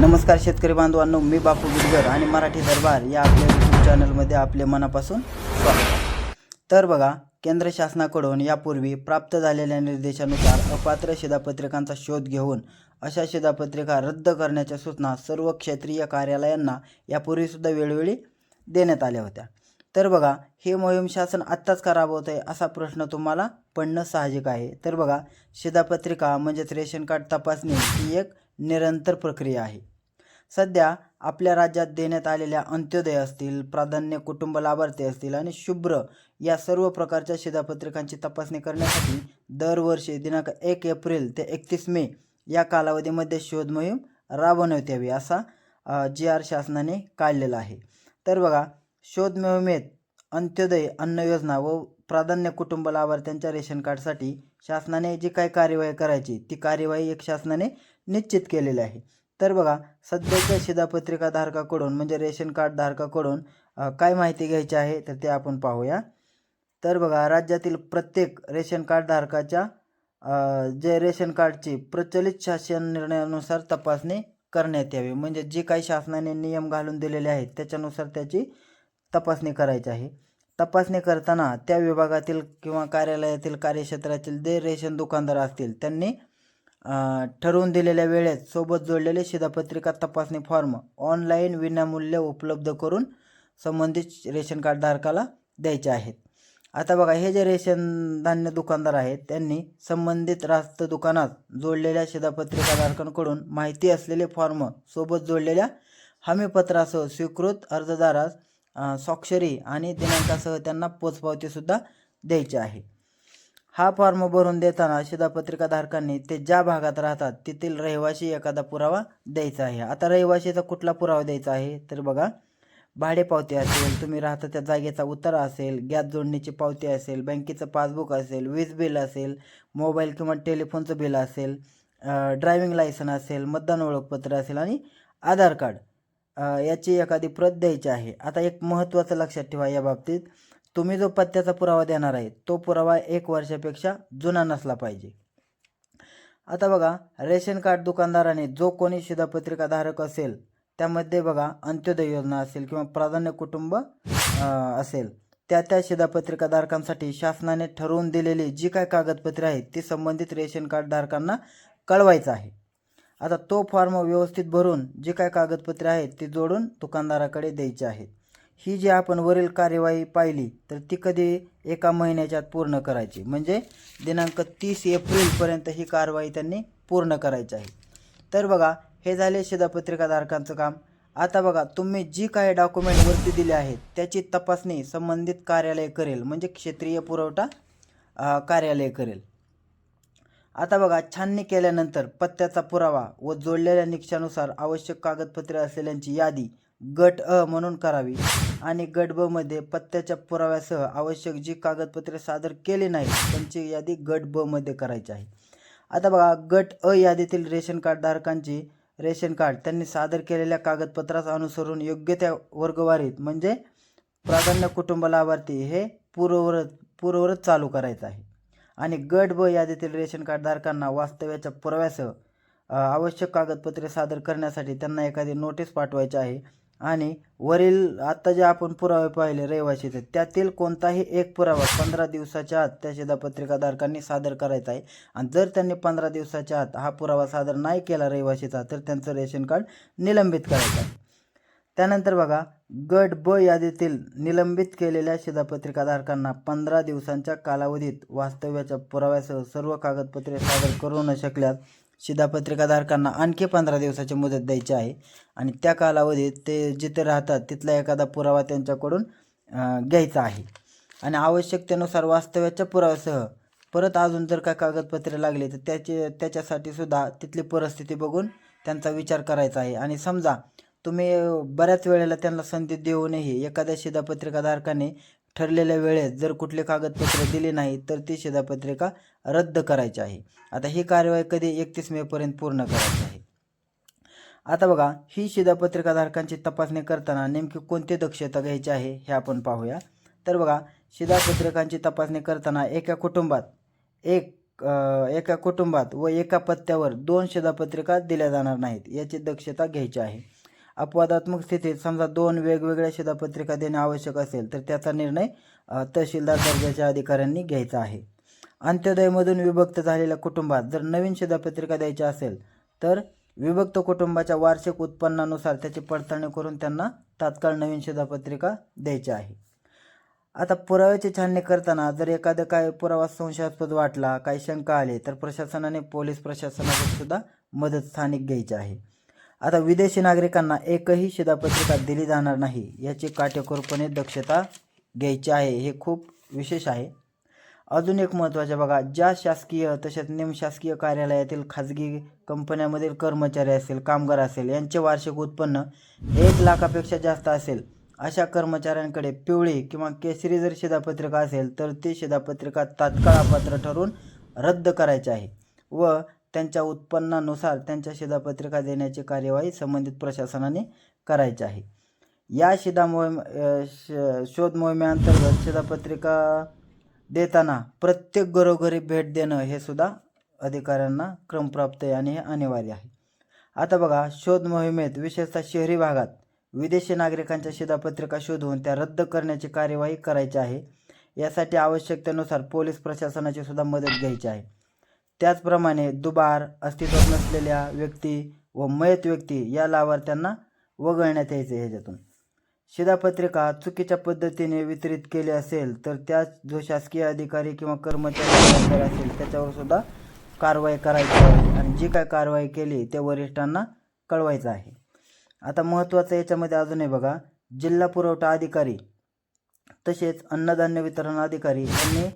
नमस्कार शेतकरी बांधवांनो, मी बापू गुजर आणि मराठी दरबार या आपल्या यूट्यूब चॅनलमध्ये आपले मनापासून स्वागत. तर बघा, केंद्र शासनाकडून यापूर्वी प्राप्त झालेल्या निर्देशानुसार अपात्र शिधापत्रिकांचा शोध घेऊन अशा शिधापत्रिका रद्द करण्याच्या सूचना सर्व क्षेत्रीय कार्यालयांना यापूर्वी सुद्धा वेळोवेळी देण्यात आल्या होत्या. तर बघा, ही मोहीम शासन आत्ताच का राबवत आहे असा प्रश्न तुम्हाला पडणं साहजिक आहे. तर बघा, शिधापत्रिका म्हणजेच रेशन कार्ड तपासणी ही एक निरंतर प्रक्रिया आहे. सध्या आपल्या राज्यात देण्यात आलेल्या अंत्योदय असतील, प्राधान्य कुटुंब लाभार्थी असतील आणि शुभ्र या सर्व प्रकारच्या शिधापत्रिकांची तपासणी करण्यासाठी दरवर्षी दिनांक 1 एप्रिल ते 31 मे या कालावधीमध्ये शोध मोहीम राबवण्यात यावी असा GR शासनाने काढलेला आहे. तर बघा, शोध मोहिमेत अंत्योदय अन्न योजना व प्राधान्य कुटुंब लाभार्थ्यांच्या रेशन कार्डसाठी शासनाने जी काही कार्यवाही करायची ती कार्यवाही एक शासनाने निश्चित केलेली आहे. तर बघा, सध्याच्या शिधापत्रिका धारकाकडून म्हणजे रेशन कार्ड धारकाकडून काय माहिती घ्यायची आहे तर ते आपण पाहूया. तर बघा, राज्यातील प्रत्येक रेशन कार्ड धारकाच्या जे रेशन कार्डची प्रचलित शासन निर्णयानुसार तपासणी करण्यात यावी. म्हणजे जे काही शासनाने नियम घालून दिलेले आहेत त्याच्यानुसार त्याची तपासणी करायची आहे. तपासणी करताना त्या विभागातील किंवा कार्यालयातील कार्यक्षेत्रातील जे रेशन दुकानदार असतील त्यांनी ठरवून दिलेल्या वेळेत सोबत जोडलेले शिधापत्रिका तपासणी फॉर्म ऑनलाईन विनामूल्य उपलब्ध करून संबंधित रेशन कार्ड धारकाला द्यायचे आहेत. आता बघा, हे जे रेशन धान्य दुकानदार आहेत त्यांनी संबंधित रास्त दुकानात जोडलेल्या शिधापत्रिका धारकांकडून माहिती असलेले फॉर्म सोबत जोडलेल्या हमीपत्रासह स्वीकृत अर्जदारास स्वाक्षरी आणि दिनांकासह त्यांना पोचपावतीसुद्धा द्यायची आहे. हा फॉर्म भरून देताना शिधापत्रिका धारकांनी ते ज्या भागात राहतात तेथील रहिवासी एखादा पुरावा द्यायचा आहे. आता रहिवासीचा कुठला पुरावा द्यायचा आहे तर बघा, भाडेपावती असेल, तुम्ही राहता त्या जागेचा उतारा असेल, गॅस जोडणीची पावती असेल, बँकेचं पासबुक असेल, वीज बिल असेल, मोबाईल किंवा टेलिफोनचं बिल असेल, ड्रायव्हिंग लायसन असेल, मतदान ओळखपत्र असेल आणि आधार कार्ड याची एखादी प्रत द्यायची आहे. आता एक महत्त्वाचं लक्षात ठेवा या बाबतीत, तुम्ही जो पत्त्याचा पुरावा देणार आहे तो पुरावा 1 वर्षापेक्षा जुना नसला पाहिजे. आता बघा, रेशन कार्ड दुकानदाराने जो कोणी शिधापत्रिका धारक असेल त्यामध्ये बघा, अंत्योदय योजना असेल किंवा प्राधान्य कुटुंब असेल त्या शिधापत्रिका धारकांसाठी शासनाने ठरवून दिलेली जी काय कागदपत्रे आहेत ती संबंधित रेशन कार्ड धारकांना कळवायचं आहे. आता तो फॉर्म व्यवस्थित भरून जी काय कागदपत्रे आहेत ती जोडून दुकानदाराकडे द्यायची आहेत. ही जी आपण वरील कार्यवाही पाहिली तर ती कधी 1 महिन्याच्या आत पूर्ण करायची, म्हणजे दिनांक 30 एप्रिलपर्यंत ही कारवाई त्यांनी पूर्ण करायची आहे. तर बघा, हे झाले शिधापत्रिका धारकांचं काम. आता बघा, तुम्ही जी काही डॉक्युमेंट वरती दिले आहेत त्याची तपासणी संबंधित कार्यालय करेल, म्हणजे क्षेत्रीय पुरवठा कार्यालय करेल. आता बघा, छाननी केल्यानंतर पत्त्याचा पुरावा व जोडलेल्या निकषानुसार आवश्यक कागदपत्रे असलेल्यांची यादी गट अ म्हणून करावी आणि गट ब मध्ये पत्त्याच्या पुराव्यासह आवश्यक जी कागदपत्रे सादर केली नाहीत त्यांची यादी गट ब मध्ये करायची आहे. आता बघा, गट अ यादीतील रेशन कार्ड धारकांची रेशन कार्ड त्यांनी सादर केलेल्या कागदपत्रास अनुसरून योग्य त्या वर्गवारीत म्हणजे प्राधान्य कुटुंब लाभार्थी हे पूर्ववत चालू करायचं आहे. आणि गट ब यादीतील रेशन कार्ड धारकांना वास्तव्याच्या पुराव्यासह आवश्यक कागदपत्रे सादर करण्यासाठी त्यांना एखादी नोटीस पाठवायची आहे. आणि वरील आता जे आपण पुरावे पाहिले रहिवासीचे त्यातील कोणताही एक पुरावा 15 दिवसाच्या आत त्या शिधापत्रिका धारकांनी सादर करायचा आहे. आणि जर त्यांनी 15 दिवसाच्या आत हा पुरावा सादर नाही केला रहिवासीचा तर त्यांचं रेशन कार्ड निलंबित करायचं आहे. त्यानंतर बघा, गट ब यादीतील निलंबित केलेल्या शिधापत्रिका धारकांना 15 दिवसांच्या कालावधीत वास्तव्याच्या पुराव्यासह सर्व कागदपत्रे सादर करू न शकल्यास शिधापत्रिका धारकांना आणखी 15 दिवसाची मुदत द्यायची आहे. आणि त्या कालावधीत ते जिथे राहतात तिथला एखादा पुरावा त्यांच्याकडून घ्यायचा आहे. आणि आवश्यकतेनुसार वास्तव्याच्या पुराव्यासह परत अजून जर काय कागदपत्रे लागले तर त्याच्यासाठी सुद्धा तिथली परिस्थिती बघून त्यांचा विचार करायचा आहे. आणि समजा तुम्ही बऱ्याच वेळेला त्यांना संधी देऊनही एखाद्या शिधापत्रिका धारकाने ठरलेल्या वेळेत जर कुठले कागदपत्रे दिली नाही तर ती शिधापत्रिका रद्द करायची आहे. आता ही कार्यवाही कधी 31 मेपर्यंत पूर्ण करायची आहे. आता बघा, ही शिधापत्रिका धारकांची तपासणी करताना नेमकी कोणती दक्षता घ्यायची आहे हे आपण पाहूया. तर बघा, शिधापत्रिकांची तपासणी करताना एका कुटुंबात एक एका कुटुंबात व एका पत्त्यावर 2 शिधापत्रिका दिल्या जाणार नाहीत याची दक्षता घ्यायची आहे. अपवादात्मक स्थितीत समजा 2 वेगवेगळ्या शिधापत्रिका देणे आवश्यक असेल तर त्याचा निर्णय तहसीलदार दर्जाच्या अधिकाऱ्यांनी घ्यायचा आहे. अंत्योदयमधून विभक्त झालेल्या कुटुंबात जर नवीन शिधापत्रिका द्यायची असेल तर विभक्त कुटुंबाच्या वार्षिक उत्पन्नानुसार त्याची पडताळणी करून त्यांना तात्काळ नवीन शिधापत्रिका द्यायची आहे. आता पुराव्याची छाननी करताना जर एखादा काय पुरावा संशयास्पद वाटला, काही शंका आली तर प्रशासनाने पोलीस प्रशासनाची सुद्धा मदत स्थानिक घ्यायची आहे. आता विदेशी नागरिकांना एकही शिधापत्रिका दिली जाणार नाही याची काटेकोरपणे दक्षता घ्यायची आहे. हे खूप विशेष आहे. अजून एक महत्त्वाचे बघा, ज्या शासकीय तसेच निमशासकीय कार्यालयातील खाजगी कंपन्यांमधील कर्मचारी असेल, कामगार असेल यांचे वार्षिक उत्पन्न 1 लाखापेक्षा जास्त असेल अशा कर्मचाऱ्यांकडे पिवळी किंवा केशरी जर शिधापत्रिका असेल तर ती शिधापत्रिका तात्काळ अपात्र ठरवून रद्द करायची आहे व त्यांच्या उत्पन्नानुसार त्यांच्या शिधापत्रिका देण्याची कार्यवाही संबंधित प्रशासनाने करायची आहे. या शोध मोहिमेअंतर्गत शिधापत्रिका देताना प्रत्येक घरोघरी भेट देणं हे सुद्धा अधिकाऱ्यांना क्रमप्राप्त आहे आणि हे अनिवार्य आहे. आता बघा, शोध मोहिमेत विशेषतः शहरी भागात विदेशी नागरिकांच्या शिधापत्रिका शोधून त्या रद्द करण्याची कार्यवाही करायची आहे. यासाठी आवश्यकतेनुसार पोलीस प्रशासनाची सुद्धा मदत घ्यायची आहे. त्याचप्रमाणे दुबार, अस्तित्वात नसलेल्या व्यक्ती व मयत व्यक्ती या लाभार्थ्यांना वगळण्यात यायचे. ह्याच्यातून शिधापत्रिका चुकीच्या पद्धतीने वितरित केली असेल तर त्या जो शासकीय अधिकारी किंवा कर्मचारी असेल त्याच्यावर सुद्धा कारवाई करायची आहे आणि जी काय कारवाई केली ते वरिष्ठांना कळवायचं आहे. आता महत्त्वाचं याच्यामध्ये अजूनही बघा, जिल्हा पुरवठा अधिकारी तसेच अन्नधान्य वितरण अधिकारी यांनी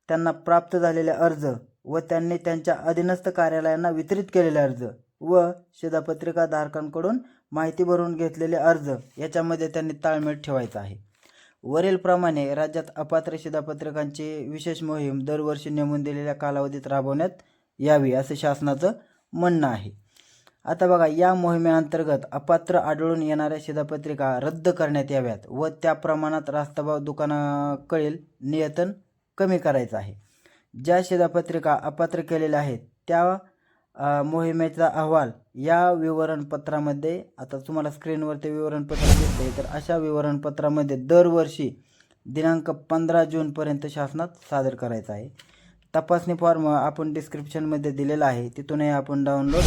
त्यांना प्राप्त झालेले अर्ज व त्यांनी त्यांच्या अधीनस्थ कार्यालयांना वितरित केलेले अर्ज व शिधापत्रिका धारकांकडून माहिती भरून घेतलेले अर्ज याच्यामध्ये त्यांनी ताळमेळ ठेवायचा आहे. वरीलप्रमाणे राज्यात अपात्र शिधापत्रिकांची विशेष मोहीम दरवर्षी नेमून दिलेल्या कालावधीत राबवण्यात यावी असं शासनाचं म्हणणं आहे. आता बघा, या मोहिमेअंतर्गत अपात्र आढळून येणाऱ्या शिधापत्रिका रद्द करण्यात याव्यात व त्या प्रमाणात रास्ताभाव दुकानाकडील नियंत्रण कमी करायचं आहे. ज्या शिधापत्रिका अपात्र केलेल्या आहेत त्या मोहिमेचा अहवाल या विवरणपत्रामध्ये, आता तुम्हाला स्क्रीनवर ते विवरणपत्र दिसते, तर अशा विवरणपत्रामध्ये दरवर्षी दिनांक 15 जूनपर्यंत शासनात सादर करायचा आहे. तपासणी फॉर्म आपण डिस्क्रिप्शनमध्ये दिलेला आहे, तिथूनही आपण डाउनलोड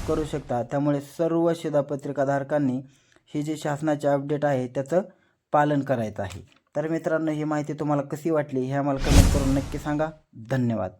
करू शकता. त्यामुळे सर्व शिधापत्रिकाधारकांनी ही जी शासनाची अपडेट आहे त्याचं पालन करायचं आहे. तर मित्रांनो, ही माहिती तुम्हाला कशी वाटली हे आम्हाला कमेंट करून नक्की सांगा. धन्यवाद.